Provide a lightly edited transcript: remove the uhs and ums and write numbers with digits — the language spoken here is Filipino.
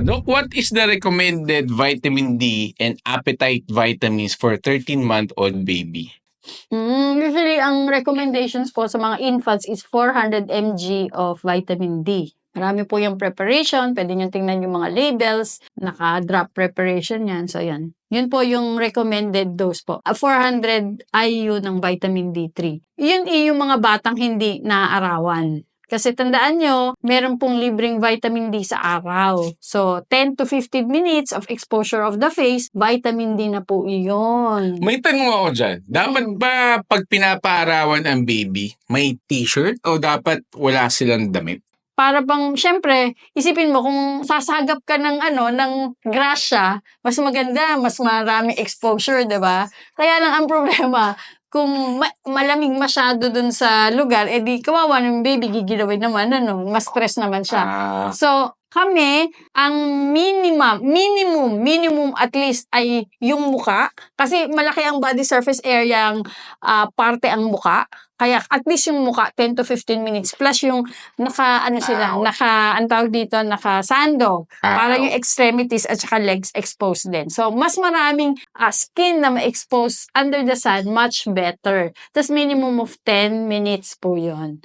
Doc, what is the recommended vitamin D and appetite vitamins for 13-month-old baby? Usually, ang recommendations po sa mga infants is 400 mg of vitamin D. Marami po yung preparation. Pwede nyo tingnan yung mga labels. Naka-drop preparation yan. So, yan. Yun po yung recommended dose po. 400 IU ng vitamin D3. Yun yung mga batang hindi naaarawan. Kasi tandaan nyo, meron pong libreng vitamin D sa araw. So, 10 to 15 minutes of exposure of the face, vitamin D na po iyon. May tanong ako dyan. Dapat ba pag pinapaarawan ang baby, may t-shirt o dapat wala silang damit? Para bang, syempre, isipin mo kung sasagap ka ng ng grasya, mas maganda, mas maraming exposure, 'di ba? Kaya lang ang problema, kung malamig masyado dun sa lugar, edi kawawa ng baby, gigilawin naman, mas stress naman siya. So, kami, ang minimum at least ay yung muka. Kasi malaki ang body surface area ang parte ang muka. Kaya at least yung muka, 10 to 15 minutes. Plus yung naka-sando. Para yung extremities at saka legs exposed din. So, mas maraming skin na ma-expose under the sun, much better. Tapos minimum of 10 minutes po yun.